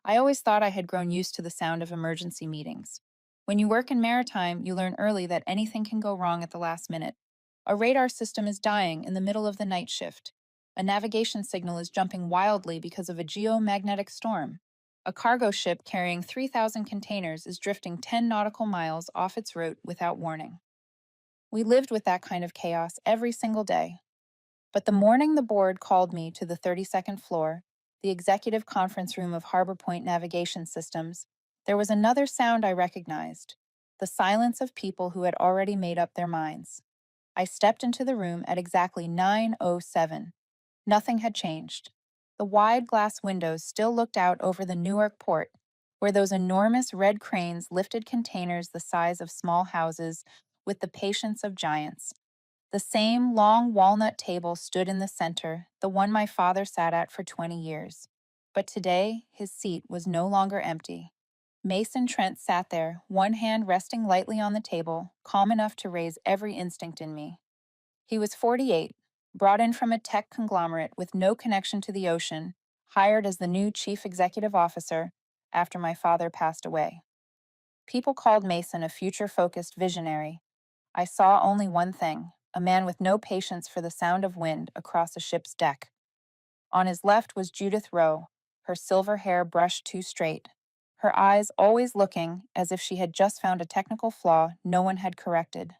I always thought I had grown used to the sound of emergency meetings. When you work in maritime, you learn early that anything can go wrong at the last minute. A radar system is dying in the middle of the night shift. A navigation signal is jumping wildly because of a geomagnetic storm. A cargo ship carrying 3,000 containers is drifting 10 nautical miles off its route without warning. We lived with that kind of chaos every single day. But the morning the board called me to the 32nd floor, the executive conference room of Harbor Point Navigation Systems, there was another sound I recognized: the silence of people who had already made up their minds. I stepped into the room at exactly 9:07. Nothing had changed. The wide glass windows still looked out over the Newark port, where those enormous red cranes lifted containers the size of small houses with the patience of giants. The same long walnut table stood in the center, the one my father sat at for 20 years. But today, his seat was no longer empty. Mason Trent sat there, one hand resting lightly on the table, calm enough to raise every instinct in me. He was 48, brought in from a tech conglomerate with no connection to the ocean, hired as the new chief executive officer after my father passed away. People called Mason a future-focused visionary. I saw only one thing: a man with no patience for the sound of wind across a ship's deck. On his left was Judith Rowe, her silver hair brushed too straight, her eyes always looking as if she had just found a technical flaw no one had corrected.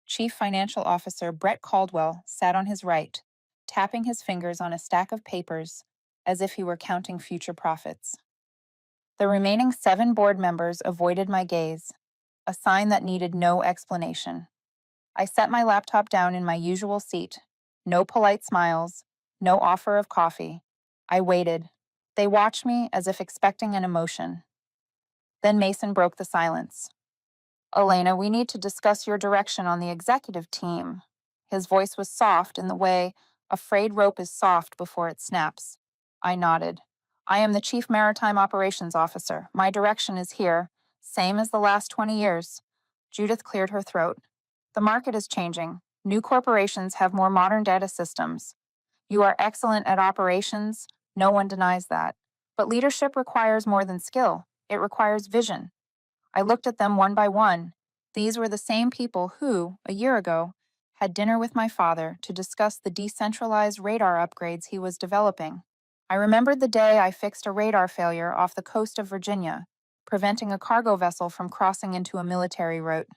Chief Financial Officer Brett Caldwell sat on his right, tapping his fingers on a stack of papers as if he were counting future profits. The remaining 7 board members avoided my gaze, a sign that needed no explanation. I set my laptop down in my usual seat. No polite smiles, no offer of coffee. I waited. They watched me as if expecting an emotion. Then Mason broke the silence. "Elena, we need to discuss your direction on the executive team." His voice was soft in the way a frayed rope is soft before it snaps. I nodded. "I am the Chief Maritime Operations Officer. My direction is here, same as the last 20 years. Judith cleared her throat. "The market is changing. New corporations have more modern data systems. You are excellent at operations. No one denies that. But leadership requires more than skill. It requires vision." I looked at them one by one. These were the same people who, a year ago, had dinner with my father to discuss the decentralized radar upgrades he was developing. I remembered the day I fixed a radar failure off the coast of Virginia, preventing a cargo vessel from crossing into a military route.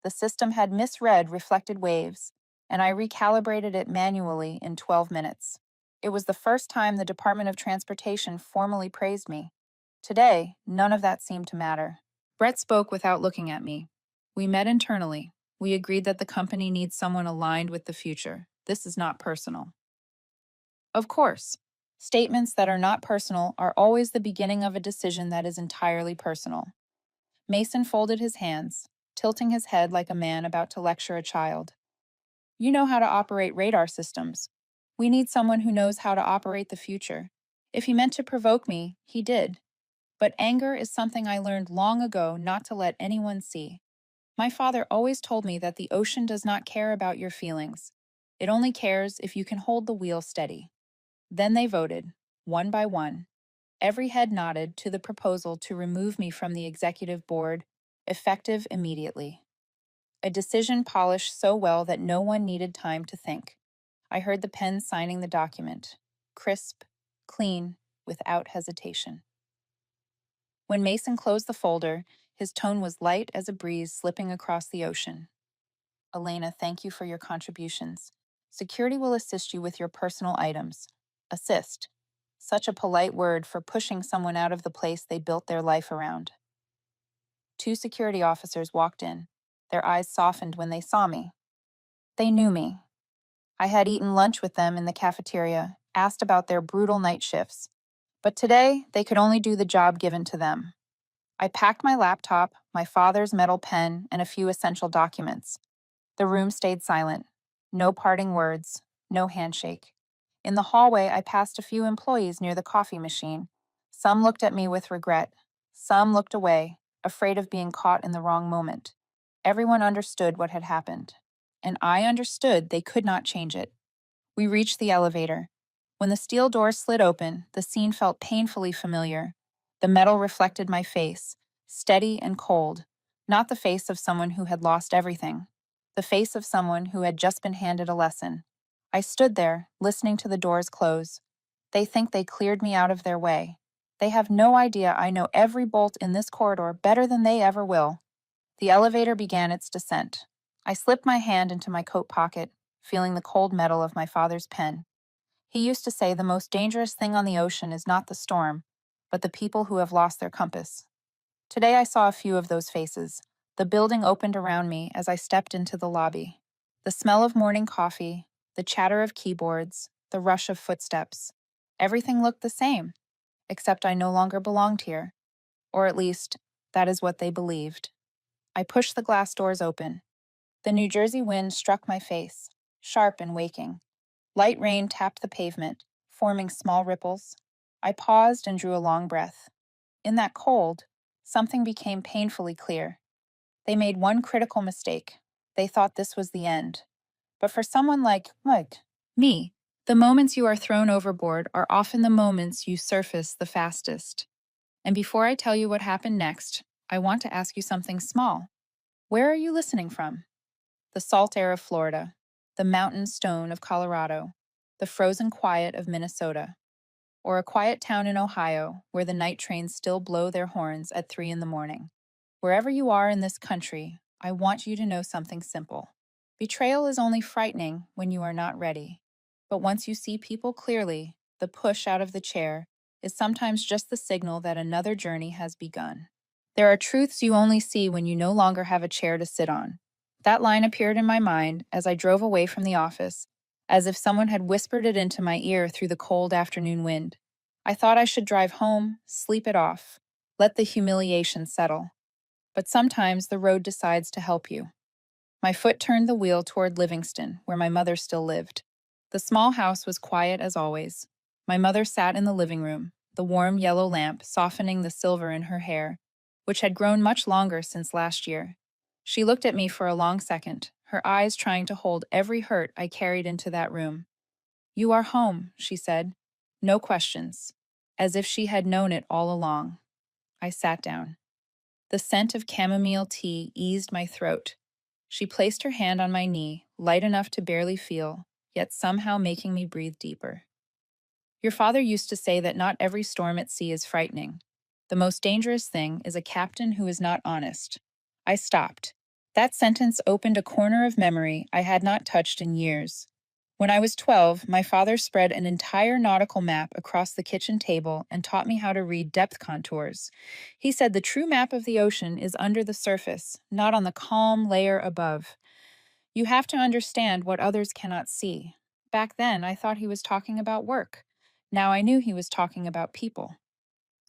The system had misread reflected waves, and I recalibrated it manually in 12 minutes. It was the first time the Department of Transportation formally praised me. Today, none of that seemed to matter. Brett spoke without looking at me. "We met internally. We agreed that the company needs someone aligned with the future. This is not personal." Of course, statements that are not personal are always the beginning of a decision that is entirely personal. Mason folded his hands, tilting his head like a man about to lecture a child. "You know how to operate radar systems. We need someone who knows how to operate the future." If he meant to provoke me, he did. But anger is something I learned long ago not to let anyone see. My father always told me that the ocean does not care about your feelings. It only cares if you can hold the wheel steady. Then they voted, one by one. Every head nodded to the proposal to remove me from the executive board, effective immediately. A decision polished so well that no one needed time to think. I heard the pen signing the document. Crisp, clean, without hesitation. When Mason closed the folder, his tone was light as a breeze slipping across the ocean. "Elena, thank you for your contributions. Security will assist you with your personal items." Assist. Such a polite word for pushing someone out of the place they built their life around. 2 security officers walked in. Their eyes softened when they saw me. They knew me. I had eaten lunch with them in the cafeteria, asked about their brutal night shifts. But today, they could only do the job given to them. I packed my laptop, my father's metal pen, and a few essential documents. The room stayed silent. No parting words, no handshake. In the hallway, I passed a few employees near the coffee machine. Some looked at me with regret. Some looked away, afraid of being caught in the wrong moment. Everyone understood what had happened. And I understood they could not change it. We reached the elevator. When the steel door slid open, the scene felt painfully familiar. The metal reflected my face, steady and cold, not the face of someone who had lost everything, the face of someone who had just been handed a lesson. I stood there, listening to the doors close. They think they cleared me out of their way. They have no idea I know every bolt in this corridor better than they ever will. The elevator began its descent. I slipped my hand into my coat pocket, feeling the cold metal of my father's pen. He used to say the most dangerous thing on the ocean is not the storm, but the people who have lost their compass. Today I saw a few of those faces. The building opened around me as I stepped into the lobby. The smell of morning coffee, the chatter of keyboards, the rush of footsteps. Everything looked the same, except I no longer belonged here. Or at least, that is what they believed. I pushed the glass doors open. The New Jersey wind struck my face, sharp and waking. Light rain tapped the pavement, forming small ripples. I paused and drew a long breath. In that cold, something became painfully clear. They made one critical mistake. They thought this was the end. But for someone like me, the moments you are thrown overboard are often the moments you surface the fastest. And before I tell you what happened next, I want to ask you something small. Where are you listening from? The salt air of Florida, the mountain stone of Colorado, the frozen quiet of Minnesota, or a quiet town in Ohio where the night trains still blow their horns at 3 in the morning. Wherever you are in this country, I want you to know something simple. Betrayal is only frightening when you are not ready. But once you see people clearly, the push out of the chair is sometimes just the signal that another journey has begun. There are truths you only see when you no longer have a chair to sit on. That line appeared in my mind as I drove away from the office, as if someone had whispered it into my ear through the cold afternoon wind. I thought I should drive home, sleep it off, let the humiliation settle. But sometimes the road decides to help you. My foot turned the wheel toward Livingston, where my mother still lived. The small house was quiet as always. My mother sat in the living room, the warm yellow lamp softening the silver in her hair, which had grown much longer since last year. She looked at me for a long second, her eyes trying to hold every hurt I carried into that room. "You are home," she said. No questions, as if she had known it all along. I sat down. The scent of chamomile tea eased my throat. She placed her hand on my knee, light enough to barely feel, yet somehow making me breathe deeper. "Your father used to say that not every storm at sea is frightening. The most dangerous thing is a captain who is not honest." I stopped. That sentence opened a corner of memory I had not touched in years. When I was 12, my father spread an entire nautical map across the kitchen table and taught me how to read depth contours. He said the true map of the ocean is under the surface, not on the calm layer above. You have to understand what others cannot see. Back then, I thought he was talking about work. Now I knew he was talking about people.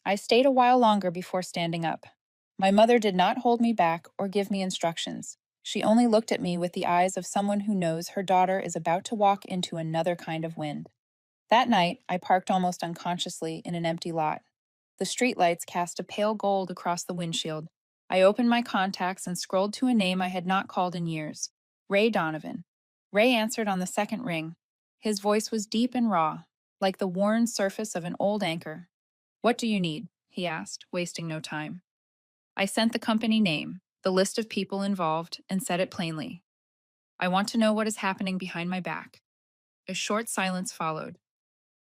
I stayed a while longer before standing up. My mother did not hold me back or give me instructions. She only looked at me with the eyes of someone who knows her daughter is about to walk into another kind of wind. That night, I parked almost unconsciously in an empty lot. The streetlights cast a pale gold across the windshield. I opened my contacts and scrolled to a name I had not called in years. Ray Donovan. Ray answered on the second ring. His voice was deep and raw, like the worn surface of an old anchor. "What do you need?" he asked, wasting no time. I sent the company name, the list of people involved, and said it plainly. "I want to know what is happening behind my back." A short silence followed.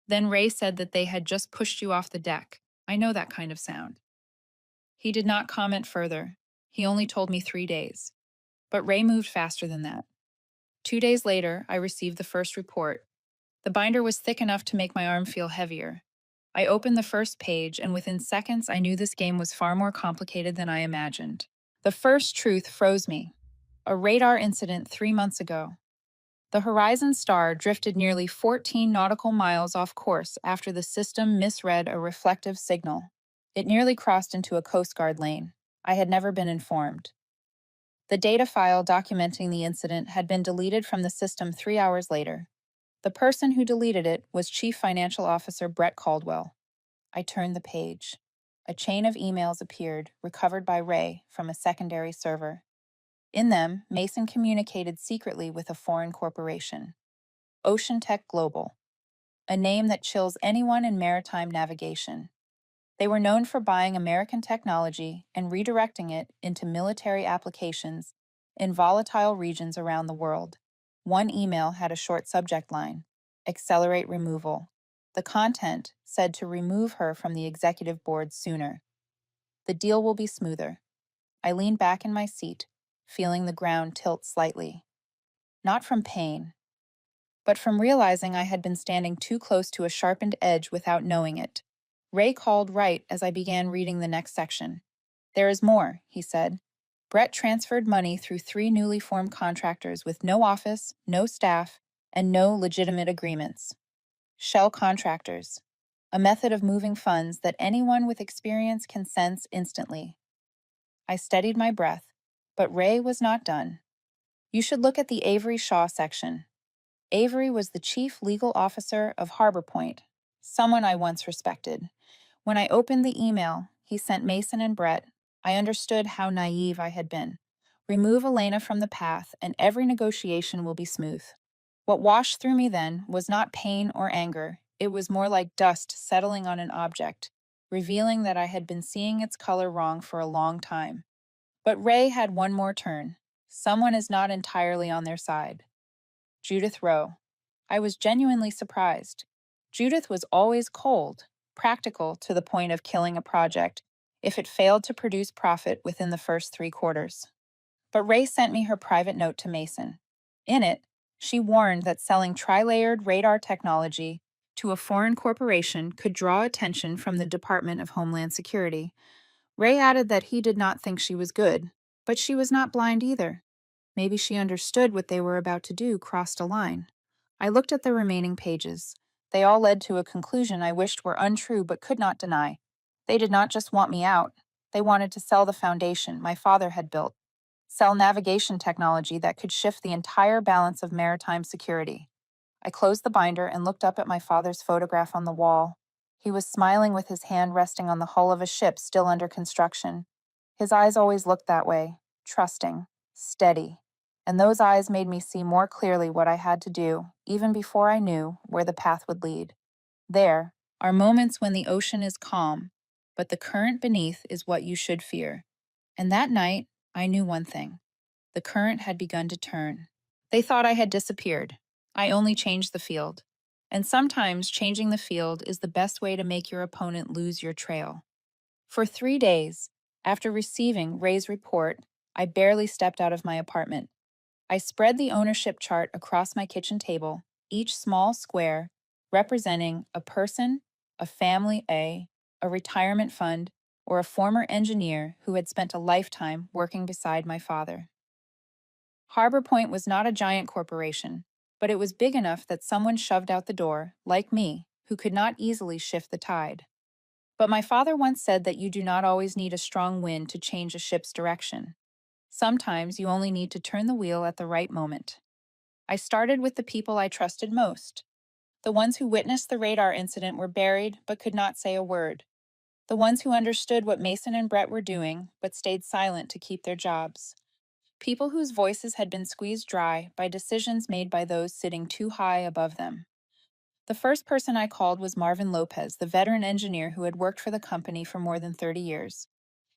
Then Ray said that they had just pushed you off the deck. I know that kind of sound. He did not comment further. He only told me 3 days. But Ray moved faster than that. 2 days later, I received the first report. The binder was thick enough to make my arm feel heavier. I opened the first page, and within seconds, I knew this game was far more complicated than I imagined. The first truth froze me. A radar incident 3 months ago. The Horizon Star drifted nearly 14 nautical miles off course after the system misread a reflective signal. It nearly crossed into a Coast Guard lane. I had never been informed. The data file documenting the incident had been deleted from the system 3 hours later. The person who deleted it was Chief Financial Officer Brett Caldwell. I turned the page. A chain of emails appeared, recovered by Ray from a secondary server. In them, Mason communicated secretly with a foreign corporation, Ocean Tech Global, a name that chills anyone in maritime navigation. They were known for buying American technology and redirecting it into military applications in volatile regions around the world. One email had a short subject line: accelerate removal. The content said to remove her from the executive board sooner. The deal will be smoother. I leaned back in my seat, feeling the ground tilt slightly. Not from pain, but from realizing I had been standing too close to a sharpened edge without knowing it. Ray called right as I began reading the next section. There is more, he said. Brett transferred money through 3 newly formed contractors with no office, no staff, and no legitimate agreements. Shell contractors, a method of moving funds that anyone with experience can sense instantly. I steadied my breath, but Ray was not done. You should look at the Avery Shaw section. Avery was the chief legal officer of Harbor Point, someone I once respected. When I opened the email he sent Mason and Brett, I understood how naive I had been. Remove Elena from the path, and every negotiation will be smooth. What washed through me then was not pain or anger. It was more like dust settling on an object, revealing that I had been seeing its color wrong for a long time. But Ray had one more turn. Someone is not entirely on their side. Judith Rowe. I was genuinely surprised. Judith was always cold, practical to the point of killing a project if it failed to produce profit within the first 3 quarters. But Ray sent me her private note to Mason. In it, she warned that selling tri-layered radar technology to a foreign corporation could draw attention from the Department of Homeland Security. Ray added that he did not think she was good, but she was not blind either. Maybe she understood what they were about to do crossed a line. I looked at the remaining pages. They all led to a conclusion I wished were untrue but could not deny. They did not just want me out. They wanted to sell the foundation my father had built, sell navigation technology that could shift the entire balance of maritime security. I closed the binder and looked up at my father's photograph on the wall. He was smiling with his hand resting on the hull of a ship still under construction. His eyes always looked that way, trusting, steady. And those eyes made me see more clearly what I had to do, even before I knew where the path would lead. There are moments when the ocean is calm, but the current beneath is what you should fear. And that night, I knew one thing. The current had begun to turn. They thought I had disappeared. I only changed the field. And sometimes changing the field is the best way to make your opponent lose your trail. For 3 days, after receiving Ray's report, I barely stepped out of my apartment. I spread the ownership chart across my kitchen table, each small square representing a person, a family, a retirement fund, or a former engineer who had spent a lifetime working beside my father. Harbor Point was not a giant corporation, but it was big enough that someone shoved out the door, like me, who could not easily shift the tide. But my father once said that you do not always need a strong wind to change a ship's direction. Sometimes you only need to turn the wheel at the right moment. I started with the people I trusted most. The ones who witnessed the radar incident were buried but could not say a word. The ones who understood what Mason and Brett were doing but stayed silent to keep their jobs. People whose voices had been squeezed dry by decisions made by those sitting too high above them. The first person I called was Marvin Lopez, the veteran engineer who had worked for the company for more than 30 years.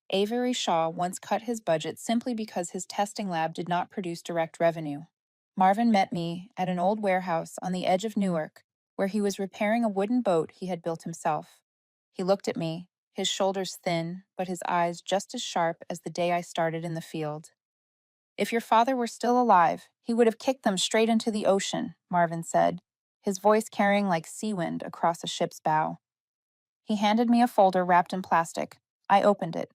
Avery Shaw once cut his budget simply because his testing lab did not produce direct revenue. Marvin met me at an old warehouse on the edge of Newark, where he was repairing a wooden boat he had built himself. He looked at me, his shoulders thin, but his eyes just as sharp as the day I started in the field. If your father were still alive, he would have kicked them straight into the ocean, Marvin said, his voice carrying like sea wind across a ship's bow. He handed me a folder wrapped in plastic. I opened it.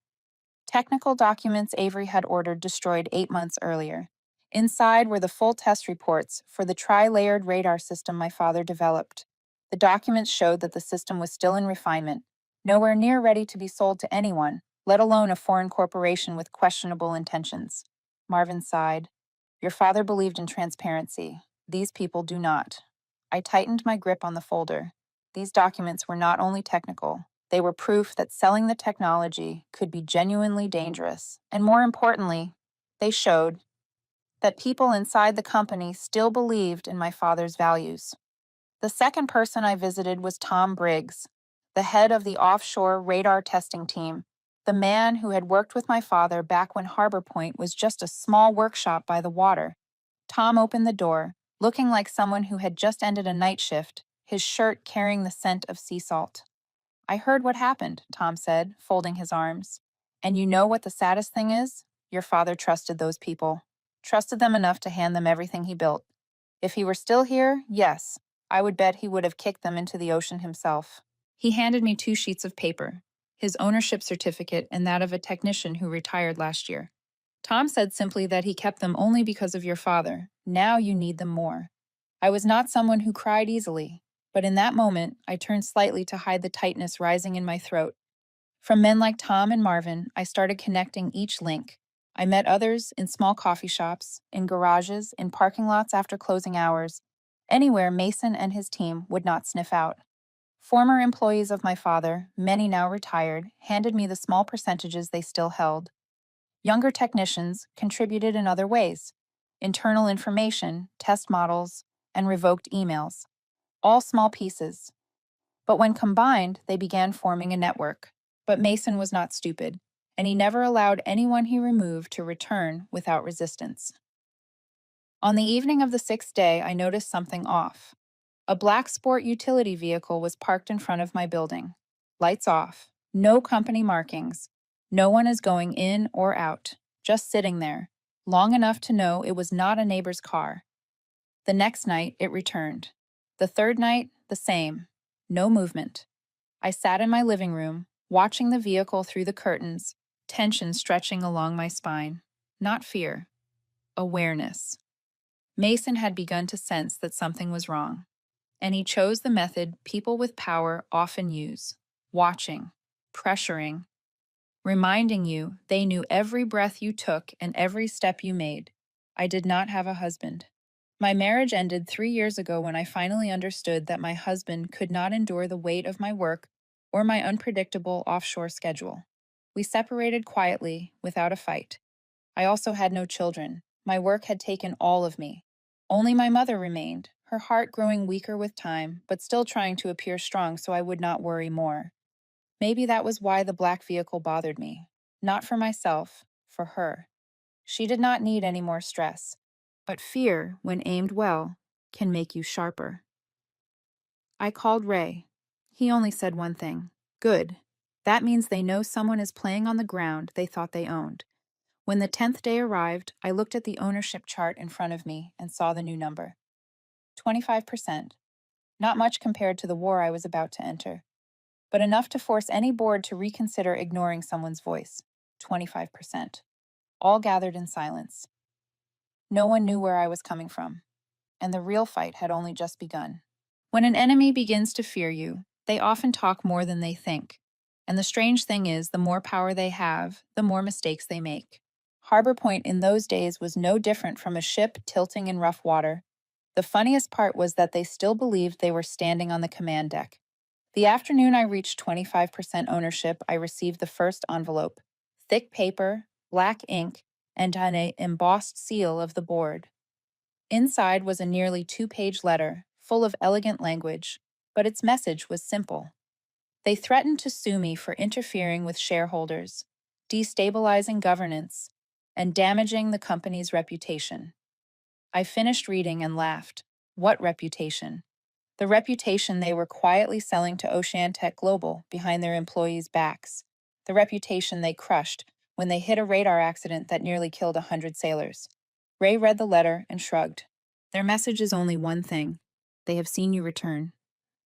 Technical documents Avery had ordered destroyed 8 months earlier. Inside were the full test reports for the tri-layered radar system my father developed. The documents showed that the system was still in refinement, nowhere near ready to be sold to anyone, let alone a foreign corporation with questionable intentions. Marvin sighed. Your father believed in transparency. These people do not. I tightened my grip on the folder. These documents were not only technical, they were proof that selling the technology could be genuinely dangerous. And more importantly, they showed that people inside the company still believed in my father's values. The second person I visited was Tom Briggs, the head of the offshore radar testing team, the man who had worked with my father back when Harbor Point was just a small workshop by the water. Tom opened the door, looking like someone who had just ended a night shift, his shirt carrying the scent of sea salt. I heard what happened, Tom said, folding his arms. And you know what the saddest thing is? Your father trusted those people. Trusted them enough to hand them everything he built. If he were still here, yes, I would bet he would have kicked them into the ocean himself. He handed me 2 sheets of paper, his ownership certificate and that of a technician who retired last year. Tom said simply that he kept them only because of your father. Now you need them more. I was not someone who cried easily, but in that moment, I turned slightly to hide the tightness rising in my throat. From men like Tom and Marvin, I started connecting each link. I met others in small coffee shops, in garages, in parking lots after closing hours, anywhere Mason and his team would not sniff out. Former employees of my father, many now retired, handed me the small percentages they still held. Younger technicians contributed in other ways: internal information, test models, and revoked emails. All small pieces. But when combined, they began forming a network. But Mason was not stupid, and he never allowed anyone he removed to return without resistance. On the evening of the 6th day, I noticed something off. A black sport utility vehicle was parked in front of my building. Lights off, no company markings. No one is going in or out, just sitting there, long enough to know it was not a neighbor's car. The next night, it returned. The third night, the same. No movement. I sat in my living room, watching the vehicle through the curtains, tension stretching along my spine. Not fear, awareness. Mason had begun to sense that something was wrong, and he chose the method people with power often use: watching, pressuring, reminding you they knew every breath you took and every step you made. I did not have a husband. My marriage ended 3 years ago when I finally understood that my husband could not endure the weight of my work or my unpredictable offshore schedule. We separated quietly, without a fight. I also had no children. My work had taken all of me. Only my mother remained, her heart growing weaker with time, but still trying to appear strong so I would not worry more. Maybe that was why the black vehicle bothered me. Not for myself, for her. She did not need any more stress. But fear, when aimed well, can make you sharper. I called Ray. He only said one thing: good. That means they know someone is playing on the ground they thought they owned. When the 10th day arrived, I looked at the ownership chart in front of me and saw the new number. 25%. Not much compared to the war I was about to enter, but enough to force any board to reconsider ignoring someone's voice. 25%. All gathered in silence. No one knew where I was coming from, and the real fight had only just begun. When an enemy begins to fear you, they often talk more than they think. And the strange thing is, the more power they have, the more mistakes they make. Harbor Point in those days was no different from a ship tilting in rough water. The funniest part was that they still believed they were standing on the command deck. The afternoon I reached 25% ownership, I received the first envelope: thick paper, black ink, and an embossed seal of the board. Inside was a nearly 2-page letter, full of elegant language, but its message was simple. They threatened to sue me for interfering with shareholders, destabilizing governance, and damaging the company's reputation. I finished reading and laughed. What reputation? The reputation they were quietly selling to Oceantech Global behind their employees' backs. The reputation they crushed when they hit a radar accident that nearly killed 100 sailors. Ray read the letter and shrugged. Their message is only one thing: they have seen you return.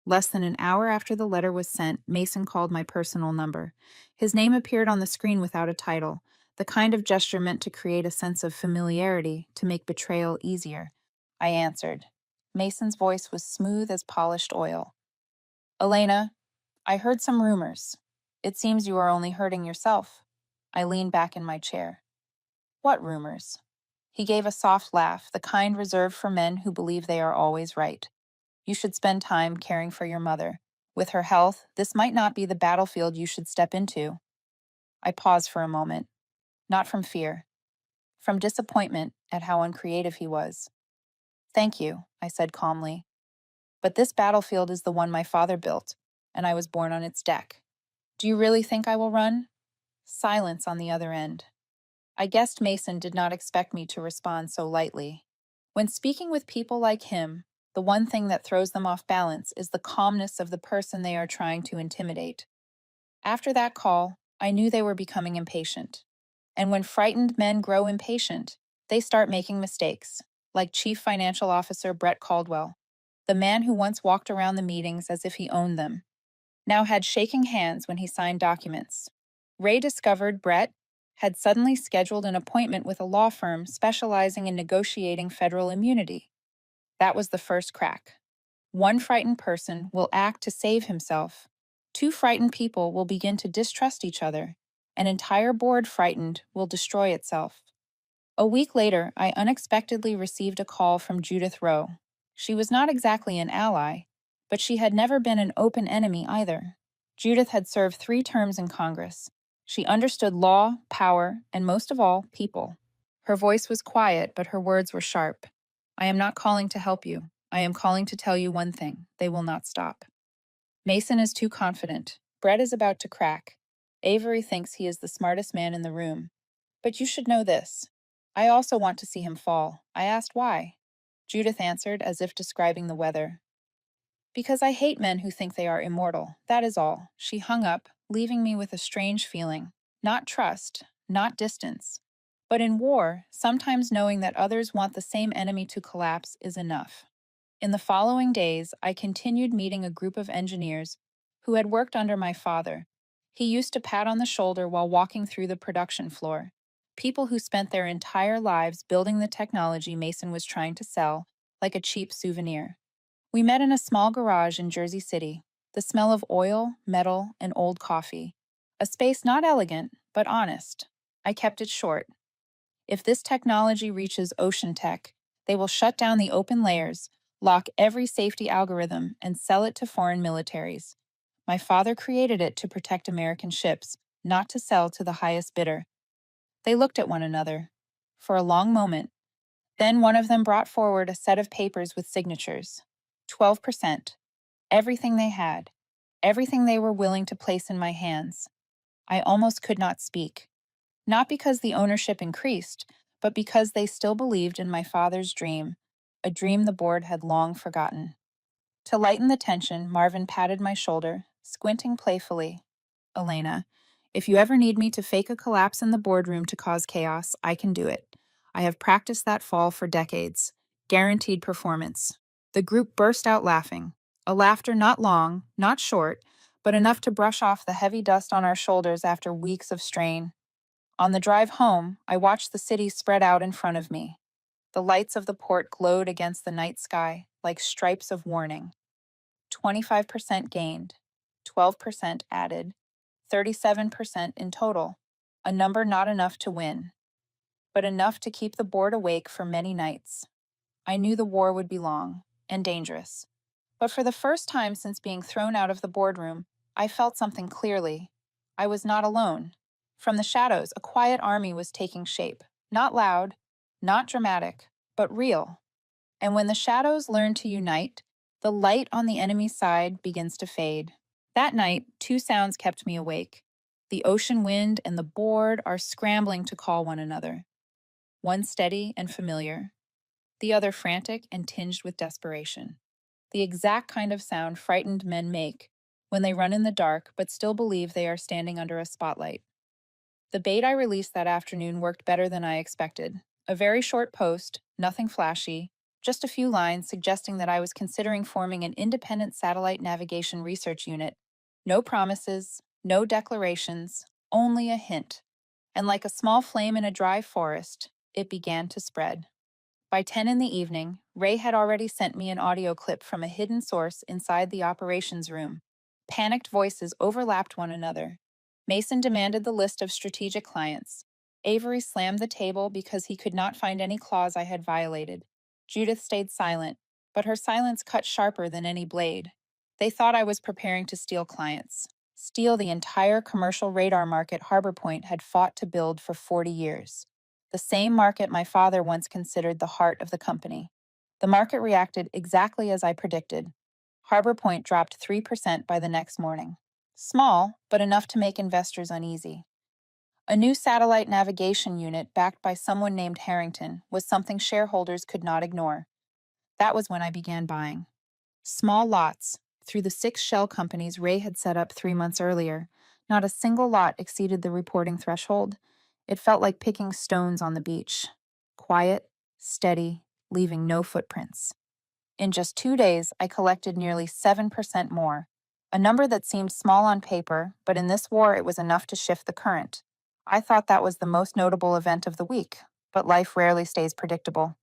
Less than an hour after the letter was sent, Mason called my personal number. His name appeared on the screen without a title, the kind of gesture meant to create a sense of familiarity, to make betrayal easier. I answered. Mason's voice was smooth as polished oil. Elena, I heard some rumors. It seems you are only hurting yourself. I leaned back in my chair. What rumors? He gave a soft laugh, the kind reserved for men who believe they are always right. You should spend time caring for your mother. With her health, this might not be the battlefield you should step into. I paused for a moment. Not from fear. From disappointment at how uncreative he was. Thank you, I said calmly. But this battlefield is the one my father built. and I was born on its deck. Do you really think I will run? Silence on the other end. I guessed Mason did not expect me to respond so lightly. When speaking with people like him, the one thing that throws them off balance is the calmness of the person they are trying to intimidate. After that call, I knew they were becoming impatient. And when frightened men grow impatient, they start making mistakes, like Chief Financial Officer Brett Caldwell, the man who once walked around the meetings as if he owned them, now had shaking hands when he signed documents. Ray discovered Brett had suddenly scheduled an appointment with a law firm specializing in negotiating federal immunity. That was the first crack. One frightened person will act to save himself. Two frightened people will begin to distrust each other. An entire board frightened will destroy itself. A week later, I unexpectedly received a call from Judith Rowe. She was not exactly an ally, but she had never been an open enemy either. Judith had served 3 terms in Congress. She understood law, power, and most of all, people. Her voice was quiet, but her words were sharp. I am not calling to help you. I am calling to tell you one thing. They will not stop. Mason is too confident. Brett is about to crack. Avery thinks he is the smartest man in the room. But you should know this. I also want to see him fall. I asked why. Judith answered as if describing the weather. Because I hate men who think they are immortal. That is all. She hung up, leaving me with a strange feeling. Not trust, not distance. But in war, sometimes knowing that others want the same enemy to collapse is enough. In the following days, I continued meeting a group of engineers who had worked under my father. He used to pat on the shoulder while walking through the production floor. People who spent their entire lives building the technology Mason was trying to sell, like a cheap souvenir. We met in a small garage in Jersey City, the smell of oil, metal, and old coffee. A space not elegant, but honest. I kept it short. If this technology reaches ocean tech, they will shut down the open layers, lock every safety algorithm, and sell it to foreign militaries. My father created it to protect American ships, not to sell to the highest bidder. They looked at one another for a long moment. Then one of them brought forward a set of papers with signatures. 12%. Everything they had. Everything they were willing to place in my hands. I almost could not speak. Not because the ownership increased, but because they still believed in my father's dream, a dream the board had long forgotten. To lighten the tension, Marvin patted my shoulder, squinting playfully. Elena, if you ever need me to fake a collapse in the boardroom to cause chaos, I can do it. I have practiced that fall for decades. Guaranteed performance. The group burst out laughing. A laughter not long, not short, but enough to brush off the heavy dust on our shoulders after weeks of strain. On the drive home, I watched the city spread out in front of me. The lights of the port glowed against the night sky like stripes of warning. 25% gained, 12% added, 37% in total, a number not enough to win, but enough to keep the board awake for many nights. I knew the war would be long and dangerous. But for the first time since being thrown out of the boardroom, I felt something clearly. I was not alone. From the shadows, a quiet army was taking shape. Not loud, not dramatic, but real. And when the shadows learn to unite, the light on the enemy's side begins to fade. That night, 2 sounds kept me awake. The ocean wind and the board are scrambling to call one another. One steady and familiar, the other frantic and tinged with desperation. The exact kind of sound frightened men make when they run in the dark but still believe they are standing under a spotlight. The bait I released that afternoon worked better than I expected. A very short post, nothing flashy, just a few lines suggesting that I was considering forming an independent satellite navigation research unit. No promises, no declarations, only a hint. And like a small flame in a dry forest, it began to spread. By 10 in the evening, Ray had already sent me an audio clip from a hidden source inside the operations room. Panicked voices overlapped one another. Mason demanded the list of strategic clients. Avery slammed the table because he could not find any clause I had violated. Judith stayed silent, but her silence cut sharper than any blade. They thought I was preparing to steal clients. Steal the entire commercial radar market Harbor Point had fought to build for 40 years. The same market my father once considered the heart of the company. The market reacted exactly as I predicted. Harbor Point dropped 3% by the next morning. Small, but enough to make investors uneasy. A new satellite navigation unit backed by someone named Harrington was something shareholders could not ignore. That was when I began buying. Small lots, through the 6 shell companies Ray had set up 3 months earlier. Not a single lot exceeded the reporting threshold. It felt like picking stones on the beach. Quiet, steady, leaving no footprints. In just 2 days, I collected nearly 7% more, a number that seemed small on paper, but in this war it was enough to shift the current. I thought that was the most notable event of the week, but life rarely stays predictable.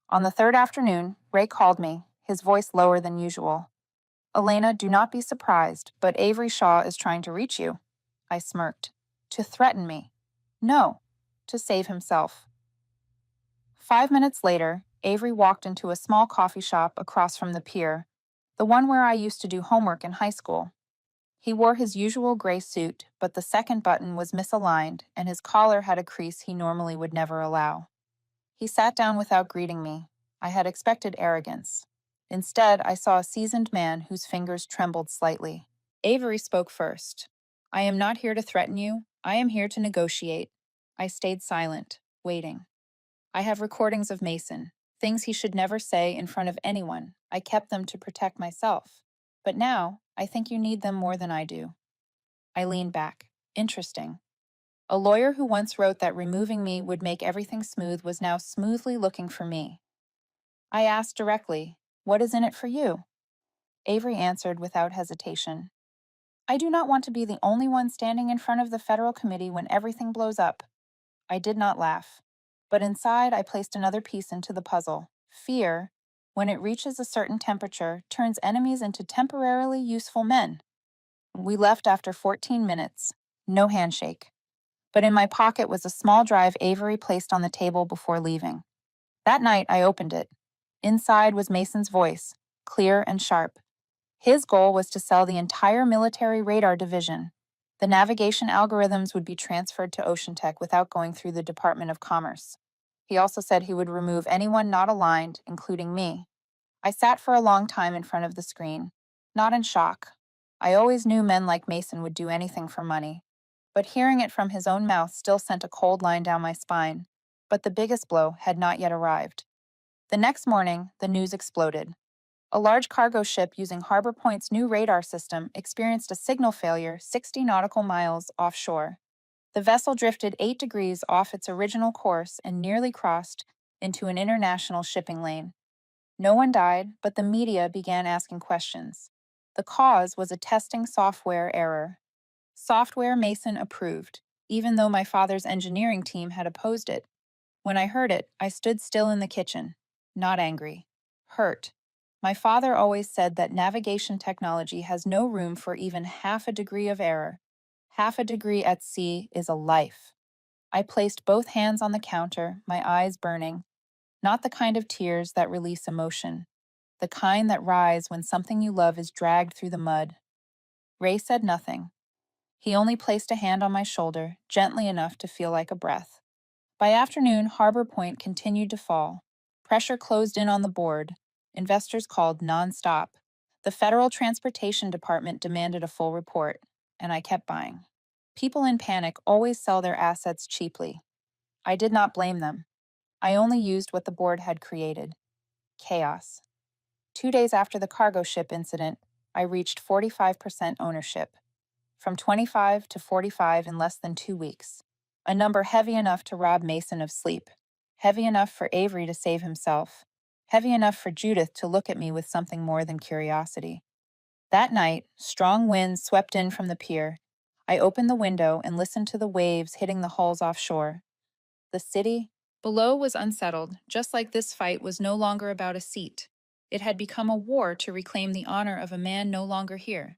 On the third afternoon, Ray called me, his voice lower than usual. "Elena, do not be surprised, but Avery Shaw is trying to reach you." I smirked. To threaten me. No, to save himself. 5 minutes later, Avery walked into a small coffee shop across from the pier, the one where I used to do homework in high school. He wore his usual gray suit, but the second button was misaligned and his collar had a crease he normally would never allow. He sat down without greeting me. I had expected arrogance. Instead, I saw a seasoned man whose fingers trembled slightly. Avery spoke first. "I am not here to threaten you. I am here to negotiate." I stayed silent, waiting. I have recordings of Mason, things he should never say in front of anyone. I kept them to protect myself. But now, I think you need them more than I do. I leaned back. Interesting. A lawyer who once wrote that removing me would make everything smooth was now smoothly looking for me. I asked directly, "What is in it for you?" Avery answered without hesitation. "I do not want to be the only one standing in front of the federal committee when everything blows up." I did not laugh. But inside, I placed another piece into the puzzle. Fear, when it reaches a certain temperature, turns enemies into temporarily useful men. We left after 14 minutes. No handshake. But in my pocket was a small drive Avery placed on the table before leaving. That night, I opened it. Inside was Mason's voice, clear and sharp. His goal was to sell the entire military radar division. The navigation algorithms would be transferred to Ocean Tech without going through the Department of Commerce. He also said he would remove anyone not aligned, including me. I sat for a long time in front of the screen, not in shock. I always knew men like Mason would do anything for money. But hearing it from his own mouth still sent a cold line down my spine. But the biggest blow had not yet arrived. The next morning, the news exploded. A large cargo ship using Harbor Point's new radar system experienced a signal failure 60 nautical miles offshore. The vessel drifted 8 degrees off its original course and nearly crossed into an international shipping lane. No one died, but the media began asking questions. The cause was a testing software error. Software Mason approved, even though my father's engineering team had opposed it. When I heard it, I stood still in the kitchen, not angry, hurt. My father always said that navigation technology has no room for even half a degree of error. Half a degree at sea is a life. I placed both hands on the counter, my eyes burning. Not the kind of tears that release emotion, the kind that rise when something you love is dragged through the mud. Ray said nothing. He only placed a hand on my shoulder, gently enough to feel like a breath. By afternoon, Harbor Point continued to fall. Pressure closed in on the board. Investors called nonstop. The Federal Transportation Department demanded a full report, and I kept buying. People in panic always sell their assets cheaply. I did not blame them. I only used what the board had created. Chaos. 2 days after the cargo ship incident, I reached 45% ownership. From 25 to 45 in less than 2 weeks. A number heavy enough to rob Mason of sleep. Heavy enough for Avery to save himself. Heavy enough for Judith to look at me with something more than curiosity. That night, strong winds swept in from the pier. I opened the window and listened to the waves hitting the hulls offshore. The city below was unsettled, just like this fight was no longer about a seat. It had become a war to reclaim the honor of a man no longer here.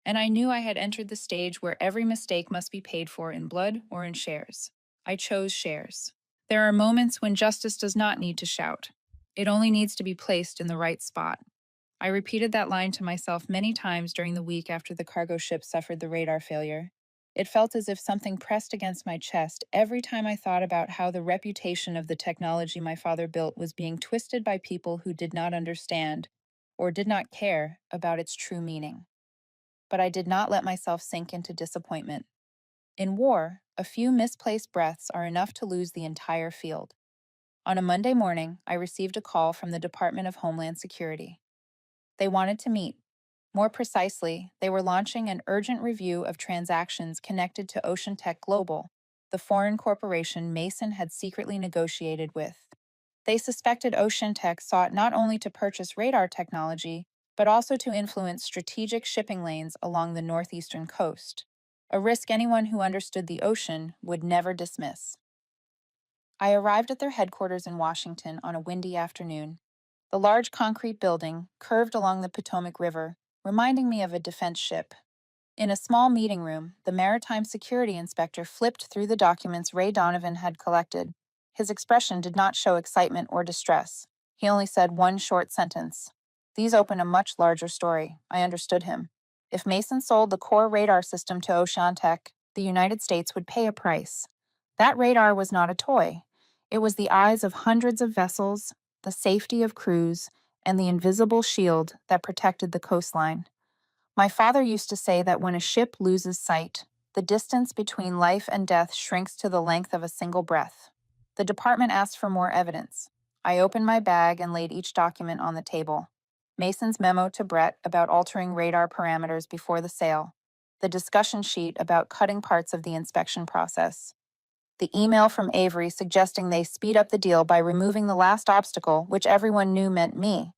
And I knew I had entered the stage where every mistake must be paid for in blood or in shares. I chose shares. There are moments when justice does not need to shout. It only needs to be placed in the right spot. I repeated that line to myself many times during the week after the cargo ship suffered the radar failure. It felt as if something pressed against my chest every time I thought about how the reputation of the technology my father built was being twisted by people who did not understand. or did not care about its true meaning. But I did not let myself sink into disappointment. In war, a few misplaced breaths are enough to lose the entire field. On a Monday morning, I received a call from the Department of Homeland Security. They wanted to meet. More precisely, they were launching an urgent review of transactions connected to Ocean Tech Global, the foreign corporation Mason had secretly negotiated with. They suspected Ocean Tech sought not only to purchase radar technology, but also to influence strategic shipping lanes along the northeastern coast, a risk anyone who understood the ocean would never dismiss. I arrived at their headquarters in Washington on a windy afternoon. The large concrete building curved along the Potomac River, reminding me of a defense ship. In a small meeting room, the maritime security inspector flipped through the documents Ray Donovan had collected. His expression did not show excitement or distress. He only said one short sentence. These open a much larger story. I understood him. If Mason sold the core radar system to Ocean Tech, the United States would pay a price. That radar was not a toy. It was the eyes of hundreds of vessels, the safety of crews, and the invisible shield that protected the coastline. My father used to say that when a ship loses sight, the distance between life and death shrinks to the length of a single breath. The department asked for more evidence. I opened my bag and laid each document on the table. Mason's memo to Brett about altering radar parameters before the sale, the discussion sheet about cutting parts of the inspection process, the email from Avery suggesting they speed up the deal by removing the last obstacle, which everyone knew meant me.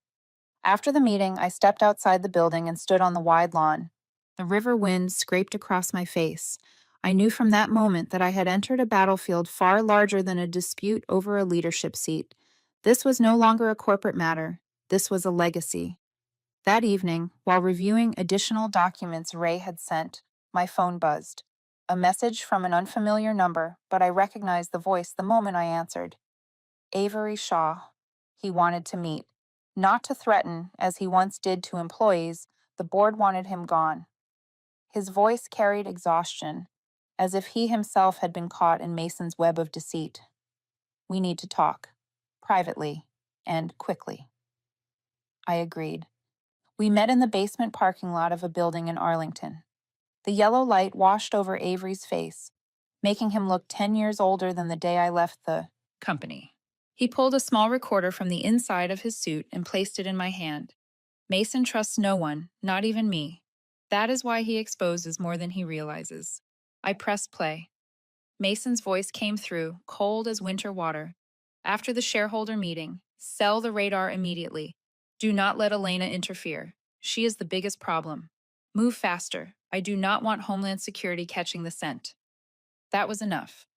After the meeting, I stepped outside the building and stood on the wide lawn. The river wind scraped across my face. I knew from that moment that I had entered a battlefield far larger than a dispute over a leadership seat. This was no longer a corporate matter. This was a legacy. That evening, while reviewing additional documents Ray had sent, my phone buzzed. A message from an unfamiliar number, but I recognized the voice the moment I answered. Avery Shaw. He wanted to meet. Not to threaten, as he once did to employees, the board wanted him gone. His voice carried exhaustion, as if he himself had been caught in Mason's web of deceit. We need to talk, privately, and quickly. I agreed. We met in the basement parking lot of a building in Arlington. The yellow light washed over Avery's face, making him look 10 years older than the day I left the company. He pulled a small recorder from the inside of his suit and placed it in my hand. Mason trusts no one, not even me. That is why he exposes more than he realizes. I pressed play. Mason's voice came through, cold as winter water. After the shareholder meeting, sell the radar immediately. Do not let Elena interfere. She is the biggest problem. Move faster. I do not want Homeland Security catching the scent. That was enough.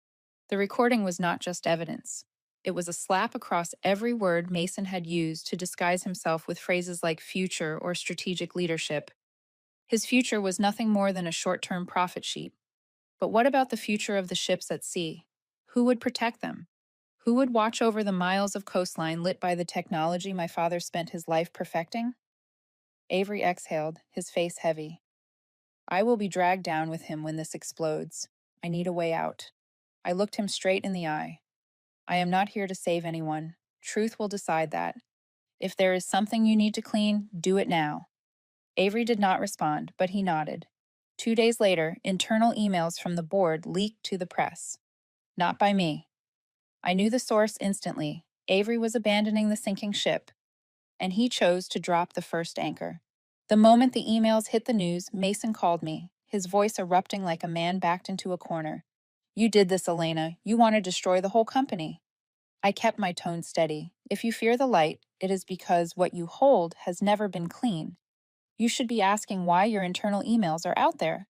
The recording was not just evidence. It was a slap across every word Mason had used to disguise himself with phrases like future or strategic leadership. His future was nothing more than a short-term profit sheet. But what about the future of the ships at sea? Who would protect them? Who would watch over the miles of coastline lit by the technology my father spent his life perfecting? Avery exhaled, his face heavy. I will be dragged down with him when this explodes. I need a way out. I looked him straight in the eye. I am not here to save anyone. Truth will decide that. If there is something you need to clean, do it now. Avery did not respond, but he nodded. 2 days later, internal emails from the board leaked to the press. Not by me. I knew the source instantly. Avery was abandoning the sinking ship, and he chose to drop the first anchor. The moment the emails hit the news, Mason called me, his voice erupting like a man backed into a corner. You did this, Elena. You want to destroy the whole company. I kept my tone steady. If you fear the light, it is because what you hold has never been clean. You should be asking why your internal emails are out there.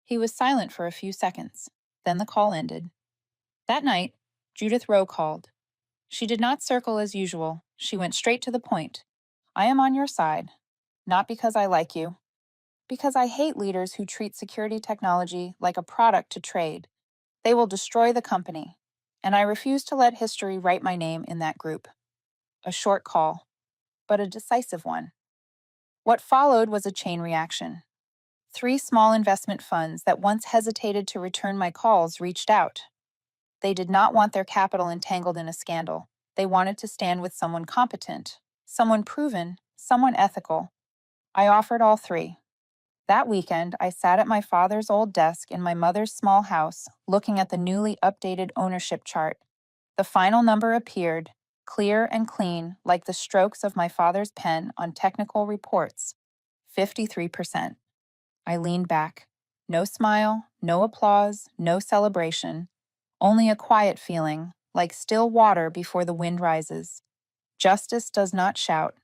He was silent for a few seconds. Then the call ended. That night, Judith Rowe called. She did not circle as usual. She went straight to the point. I am on your side. Not because I like you. Because I hate leaders who treat security technology like a product to trade. They will destroy the company. And I refuse to let history write my name in that group. A short call, but a decisive one. What followed was a chain reaction. 3 small investment funds that once hesitated to return my calls reached out. They did not want their capital entangled in a scandal. They wanted to stand with someone competent, someone proven, someone ethical. I offered all three. That weekend, I sat at my father's old desk in my mother's small house, looking at the newly updated ownership chart. The final number appeared, clear and clean, like the strokes of my father's pen on technical reports. 53%. I leaned back. No smile, no applause, no celebration. Only a quiet feeling, like still water before the wind rises. Justice does not shout.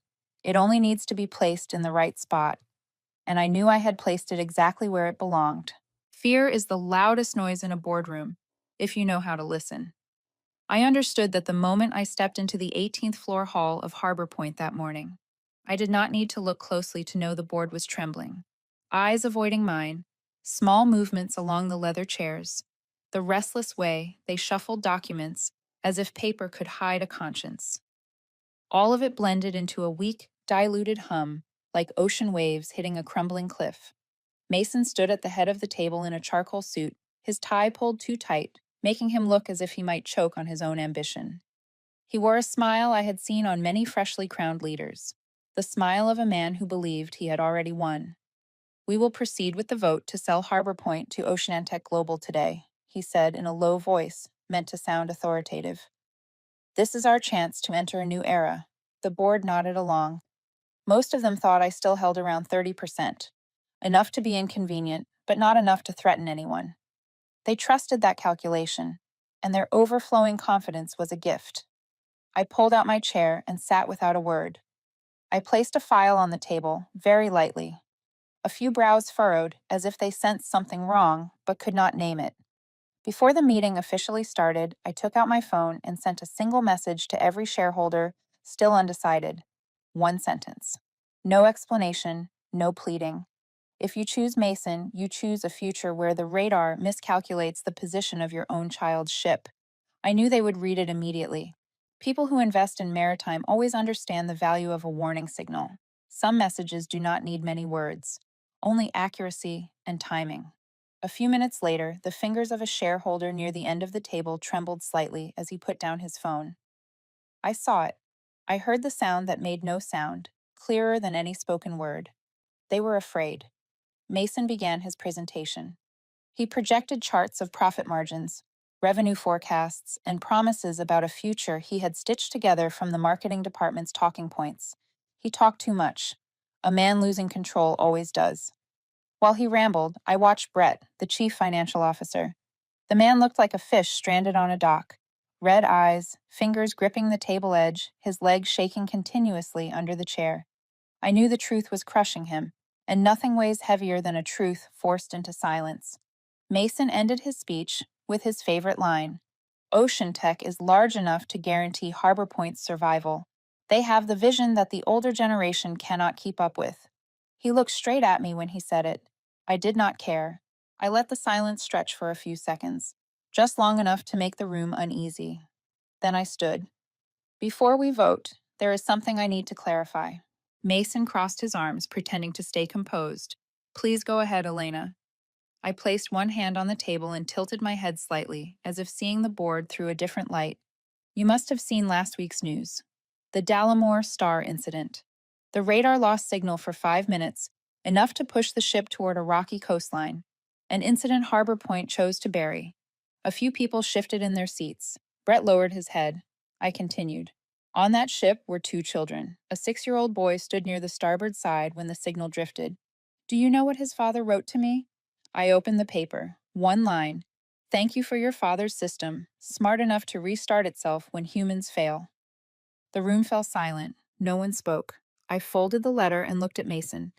It only needs to be placed in the right spot, and I knew I had placed it exactly where it belonged. Fear is the loudest noise in a boardroom, if you know how to listen. I understood that the moment I stepped into the 18th floor hall of Harbor Point that morning. I did not need to look closely to know the board was trembling. Eyes avoiding mine, small movements along the leather chairs, the restless way they shuffled documents as if paper could hide a conscience. All of it blended into a weak, diluted hum, like ocean waves hitting a crumbling cliff. Mason stood at the head of the table in a charcoal suit, his tie pulled too tight, making him look as if he might choke on his own ambition. He wore a smile I had seen on many freshly crowned leaders, the smile of a man who believed he had already won. "We will proceed with the vote to sell Harbor Point to Oceanantech Global today," he said in a low voice, meant to sound authoritative. "This is our chance to enter a new era." The board nodded along. Most of them thought I still held around 30%, enough to be inconvenient, but not enough to threaten anyone. They trusted that calculation, and their overflowing confidence was a gift. I pulled out my chair and sat without a word. I placed a file on the table, very lightly. A few brows furrowed, as if they sensed something wrong, but could not name it. Before the meeting officially started, I took out my phone and sent a single message to every shareholder still undecided. One sentence. No explanation, no pleading. If you choose Mason, you choose a future where the radar miscalculates the position of your own child's ship. I knew they would read it immediately. People who invest in maritime always understand the value of a warning signal. Some messages do not need many words, only accuracy and timing. A few minutes later, the fingers of a shareholder near the end of the table trembled slightly as he put down his phone. I saw it. I heard the sound that made no sound, clearer than any spoken word. They were afraid. Mason began his presentation. He projected charts of profit margins, revenue forecasts, and promises about a future he had stitched together from the marketing department's talking points. He talked too much. A man losing control always does. While he rambled, I watched Brett, the chief financial officer. The man looked like a fish stranded on a dock. Red eyes, fingers gripping the table edge, his legs shaking continuously under the chair. I knew the truth was crushing him, and nothing weighs heavier than a truth forced into silence. Mason ended his speech with his favorite line: "Ocean Tech is large enough to guarantee Harbor Point's survival. They have the vision that the older generation cannot keep up with." He looked straight at me when he said it. I did not care. I let the silence stretch for a few seconds, just long enough to make the room uneasy. Then I stood. "Before we vote, there is something I need to clarify." Mason crossed his arms, pretending to stay composed. "Please go ahead, Elena." I placed one hand on the table and tilted my head slightly, as if seeing the board through a different light. "You must have seen last week's news. The Dallimore Star incident. The radar lost signal for 5 minutes, enough to push the ship toward a rocky coastline. An incident Harbor Point chose to bury. A few people shifted in their seats. Brett lowered his head. I continued. On that ship were two children. A 6-year-old boy stood near the starboard side when the signal drifted. Do you know what his father wrote to me?" I opened the paper. One line. "Thank you for your father's system, smart enough to restart itself when humans fail." The room fell silent. No one spoke. I folded the letter and looked at Mason.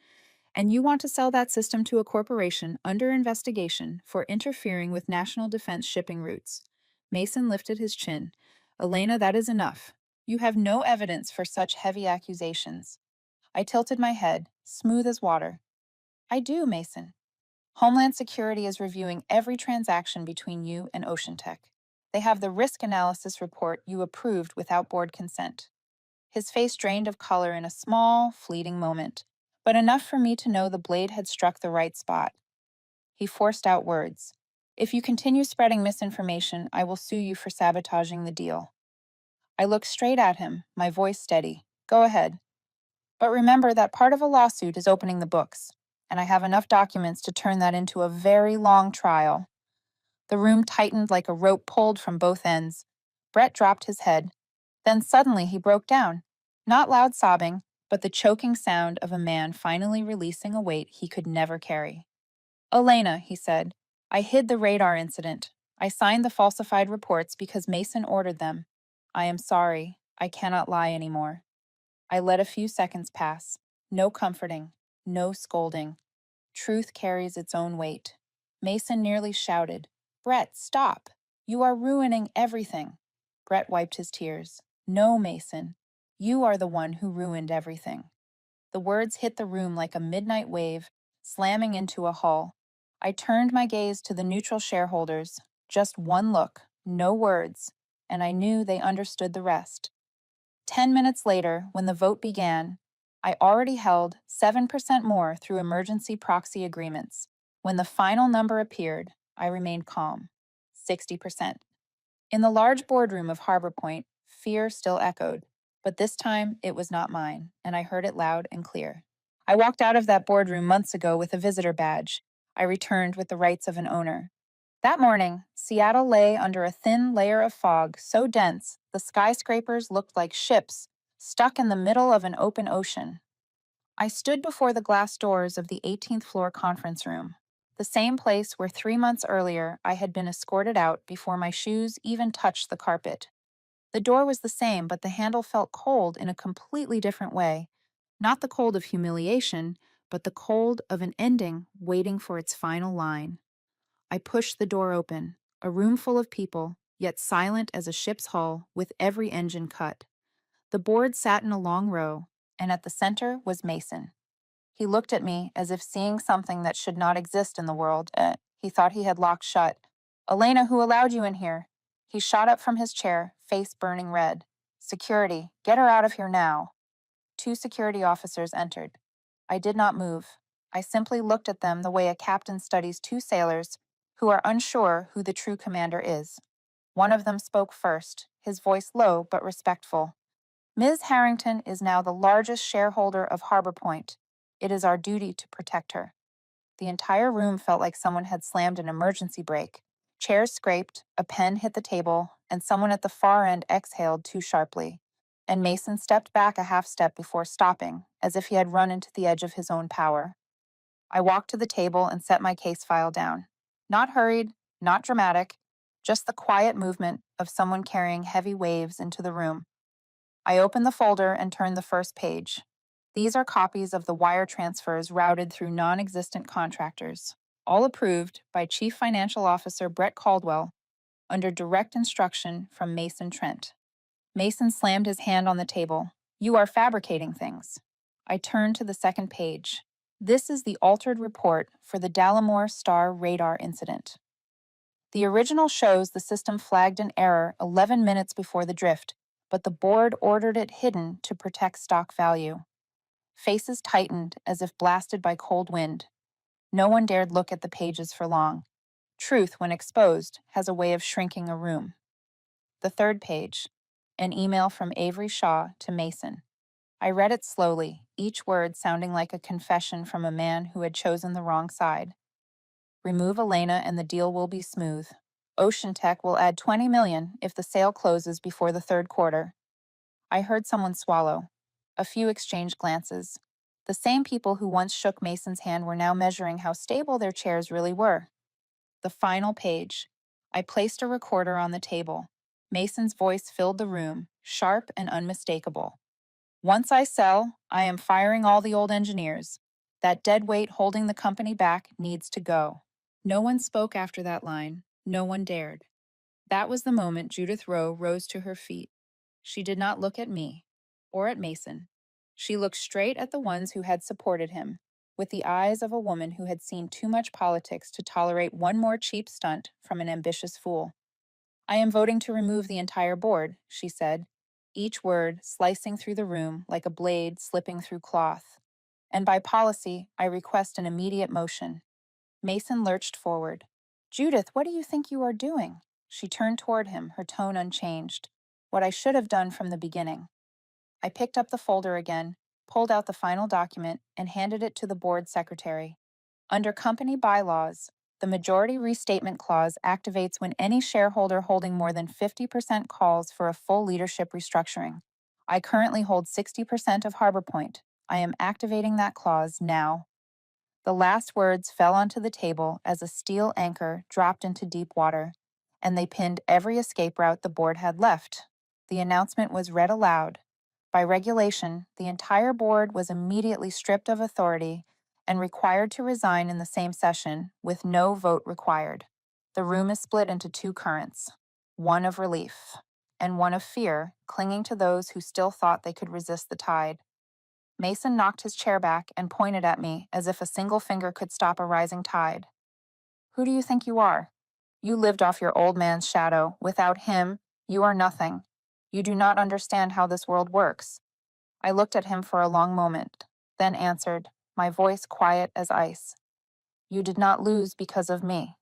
"And you want to sell that system to a corporation under investigation for interfering with national defense shipping routes." Mason lifted his chin. "Elena, that is enough. You have no evidence for such heavy accusations." I tilted my head, smooth as water. "I do, Mason. Homeland Security is reviewing every transaction between you and Ocean Tech. They have the risk analysis report you approved without board consent." His face drained of color in a small, fleeting moment, but enough for me to know the blade had struck the right spot. He forced out words. "If you continue spreading misinformation, I will sue you for sabotaging the deal." I looked straight at him, my voice steady. "Go ahead." But remember that part of a lawsuit is opening the books, and I have enough documents to turn that into a very long trial. The room tightened like a rope pulled from both ends. Brett dropped his head. Then suddenly he broke down. Not loud sobbing, but the choking sound of a man finally releasing a weight he could never carry. Elena, he said, I hid the radar incident. I signed the falsified reports because Mason ordered them. I am sorry. I cannot lie anymore. I let a few seconds pass. No comforting. No scolding. Truth carries its own weight. Mason nearly shouted, Brett, stop! You are ruining everything. Brett wiped his tears. No, Mason. You are the one who ruined everything. The words hit the room like a midnight wave, slamming into a hull. I turned my gaze to the neutral shareholders. Just one look, no words, and I knew they understood the rest. 10 minutes later, when the vote began, I already held 7% more through emergency proxy agreements. When the final number appeared, I remained calm. 60%. In the large boardroom of Harbor Point, fear still echoed, but this time it was not mine, and I heard it loud and clear. I walked out of that boardroom months ago with a visitor badge. I returned with the rights of an owner. That morning, Seattle lay under a thin layer of fog so dense the skyscrapers looked like ships stuck in the middle of an open ocean. I stood before the glass doors of the 18th floor conference room, the same place where 3 months earlier I had been escorted out before my shoes even touched the carpet. The door was the same, but the handle felt cold in a completely different way. Not the cold of humiliation, but the cold of an ending waiting for its final line. I pushed the door open, a room full of people, yet silent as a ship's hull, with every engine cut. The board sat in a long row, and at the center was Mason. He looked at me as if seeing something that should not exist in the world. He thought he had locked shut. Elena, who allowed you in here? He shot up from his chair, face burning red. Security, get her out of here now. 2 security officers entered. I did not move. I simply looked at them the way a captain studies 2 sailors who are unsure who the true commander is. One of them spoke first, his voice low but respectful. Ms. Harrington is now the largest shareholder of Harbor Point. It is our duty to protect her. The entire room felt like someone had slammed an emergency brake. Chairs scraped, a pen hit the table, and someone at the far end exhaled too sharply. And Mason stepped back a half step before stopping, as if he had run into the edge of his own power. I walked to the table and set my case file down. Not hurried, not dramatic, just the quiet movement of someone carrying heavy waves into the room. I opened the folder and turned the first page. These are copies of the wire transfers routed through non-existent contractors, all approved by Chief Financial Officer Brett Caldwell under direct instruction from Mason Trent. Mason slammed his hand on the table. You are fabricating things. I turned to the second page. This is the altered report for the Dallimore Star radar incident. The original shows the system flagged an error 11 minutes before the drift, but the board ordered it hidden to protect stock value. Faces tightened as if blasted by cold wind. No one dared look at the pages for long. Truth, when exposed, has a way of shrinking a room. The third page, an email from Avery Shaw to Mason. I read it slowly, each word sounding like a confession from a man who had chosen the wrong side. Remove Elena and the deal will be smooth. Ocean Tech will add $20 million if the sale closes before the third quarter. I heard someone swallow. A few exchanged glances. The same people who once shook Mason's hand were now measuring how stable their chairs really were. The final page. I placed a recorder on the table. Mason's voice filled the room, sharp and unmistakable. Once I sell, I am firing all the old engineers. That dead weight holding the company back needs to go. No one spoke after that line. No one dared. That was the moment Judith Rowe rose to her feet. She did not look at me, or at Mason. She looked straight at the ones who had supported him, with the eyes of a woman who had seen too much politics to tolerate one more cheap stunt from an ambitious fool. I am voting to remove the entire board, she said, each word slicing through the room like a blade slipping through cloth. And by policy, I request an immediate motion. Mason lurched forward. Judith, what do you think you are doing? She turned toward him, her tone unchanged. What I should have done from the beginning. I picked up the folder again, pulled out the final document, and handed it to the board secretary. Under company bylaws, the majority restatement clause activates when any shareholder holding more than 50% calls for a full leadership restructuring. I currently hold 60% of Harbor Point. I am activating that clause now. The last words fell onto the table as a steel anchor dropped into deep water, and they pinned every escape route the board had left. The announcement was read aloud. By regulation, the entire board was immediately stripped of authority and required to resign in the same session, with no vote required. The room is split into two currents, one of relief and one of fear, clinging to those who still thought they could resist the tide. Mason knocked his chair back and pointed at me as if a single finger could stop a rising tide. Who do you think you are? You lived off your old man's shadow. Without him, you are nothing. You do not understand how this world works. I looked at him for a long moment, then answered, my voice quiet as ice. You did not lose because of me.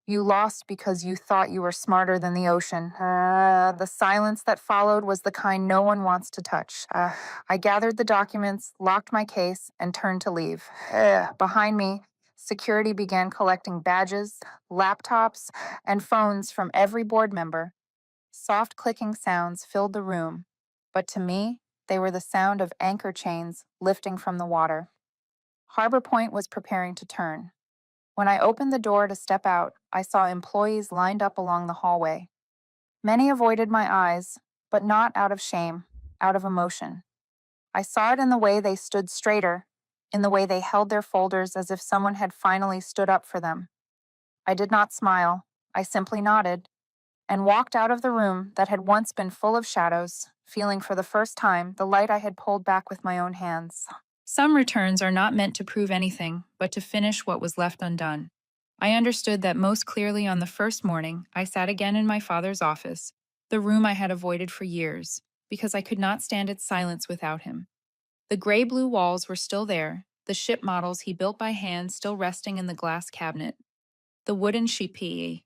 You lost because you thought you were smarter than the ocean. The silence that followed was the kind no one wants to touch. I gathered the documents, locked my case, and turned to leave. Behind me, security began collecting badges, laptops, and phones from every board member. Soft clicking sounds filled the room, but to me, they were the sound of anchor chains lifting from the water. Harbor Point was preparing to turn. When I opened the door to step out, I saw employees lined up along the hallway. Many avoided my eyes, but not out of shame, out of emotion. I saw it in the way they stood straighter, in the way they held their folders as if someone had finally stood up for them. I did not smile. I simply nodded and walked out of the room that had once been full of shadows, feeling for the first time the light I had pulled back with my own hands. Some returns are not meant to prove anything, but to finish what was left undone. I understood that most clearly on the first morning I sat again in my father's office, the room I had avoided for years, because I could not stand its silence without him. The gray-blue walls were still there, the ship models he built by hand still resting in the glass cabinet. The wooden shipyé,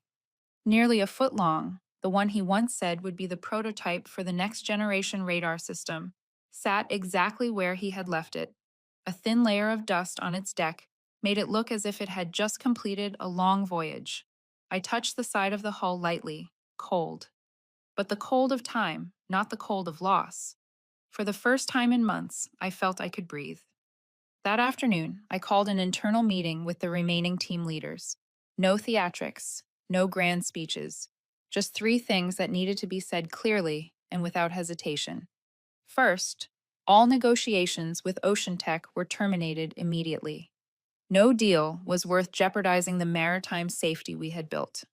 nearly a foot long, the one he once said would be the prototype for the next generation radar system, sat exactly where he had left it. A thin layer of dust on its deck made it look as if it had just completed a long voyage. I touched the side of the hull lightly, cold. But the cold of time, not the cold of loss. For the first time in months, I felt I could breathe. That afternoon, I called an internal meeting with the remaining team leaders. No theatrics, no grand speeches, just three things that needed to be said clearly and without hesitation. First, all negotiations with Ocean Tech were terminated immediately. No deal was worth jeopardizing the maritime safety we had built.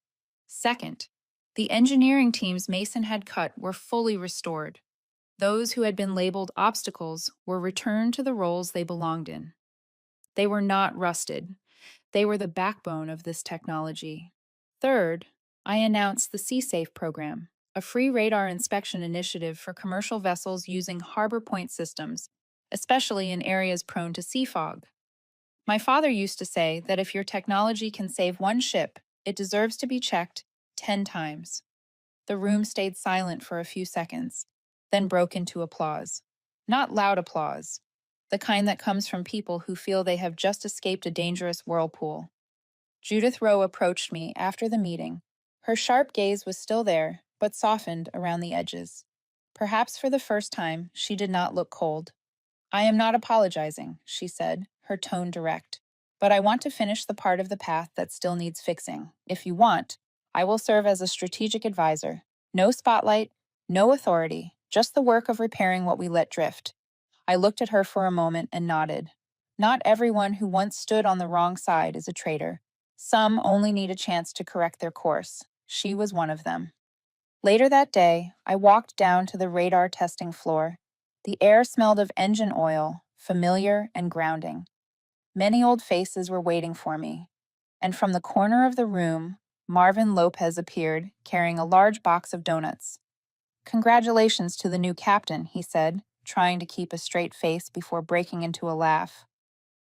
Second, the engineering teams Mason had cut were fully restored. Those who had been labeled obstacles were returned to the roles they belonged in. They were not rusted. They were the backbone of this technology. Third, I announced the SeaSafe program, a free radar inspection initiative for commercial vessels using Harbor Point systems, especially in areas prone to sea fog. My father used to say that if your technology can save one ship, it deserves to be checked 10 times. The room stayed silent for a few seconds, then broke into applause. Not loud applause, the kind that comes from people who feel they have just escaped a dangerous whirlpool. Judith Rowe approached me after the meeting. Her sharp gaze was still there, but softened around the edges. Perhaps for the first time, she did not look cold. I am not apologizing, she said, her tone direct. But I want to finish the part of the path that still needs fixing. If you want, I will serve as a strategic advisor. No spotlight, no authority, just the work of repairing what we let drift. I looked at her for a moment and nodded. Not everyone who once stood on the wrong side is a traitor. Some only need a chance to correct their course. She was one of them. Later that day, I walked down to the radar testing floor. The air smelled of engine oil, familiar and grounding. Many old faces were waiting for me, and from the corner of the room, Marvin Lopez appeared, carrying a large box of donuts. Congratulations to the new captain, he said, trying to keep a straight face before breaking into a laugh.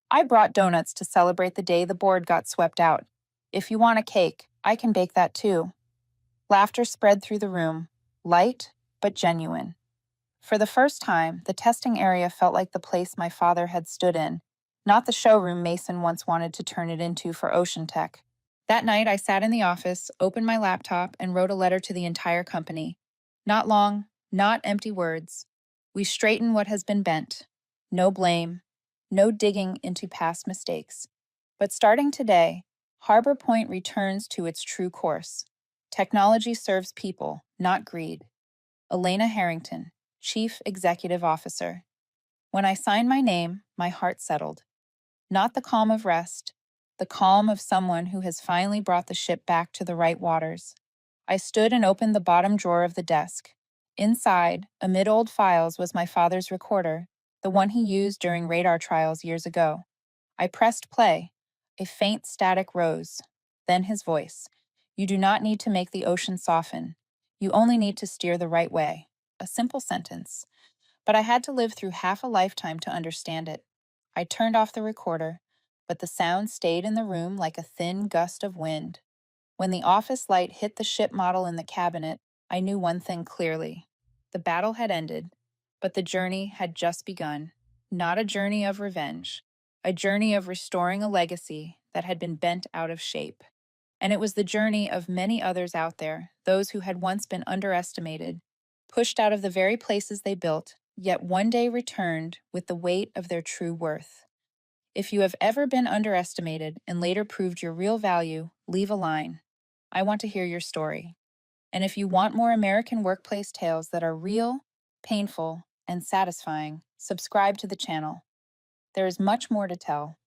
I brought donuts to celebrate the day the board got swept out. If you want a cake, I can bake that too. Laughter spread through the room, light but genuine. For the first time, the testing area felt like the place my father had stood in, not the showroom Mason once wanted to turn it into for Ocean Tech. That night, I sat in the office, opened my laptop, and wrote a letter to the entire company. Not long, not empty words. We straighten what has been bent. No blame, no digging into past mistakes. But starting today, Harbor Point returns to its true course. Technology serves people, not greed. Elena Harrington, Chief Executive Officer. When I signed my name, my heart settled. Not the calm of rest, the calm of someone who has finally brought the ship back to the right waters. I stood and opened the bottom drawer of the desk. Inside, amid old files, was my father's recorder, the one he used during radar trials years ago. I pressed play. A faint static rose. Then his voice. You do not need to make the ocean soften. You only need to steer the right way. A simple sentence. But I had to live through half a lifetime to understand it. I turned off the recorder, but the sound stayed in the room like a thin gust of wind. When the office light hit the ship model in the cabinet, I knew one thing clearly. The battle had ended, but the journey had just begun. Not a journey of revenge, a journey of restoring a legacy that had been bent out of shape. And it was the journey of many others out there, those who had once been underestimated, pushed out of the very places they built, yet one day returned with the weight of their true worth. If you have ever been underestimated and later proved your real value, leave a line. I want to hear your story. And if you want more American workplace tales that are real, painful, and satisfying, subscribe to the channel. There is much more to tell.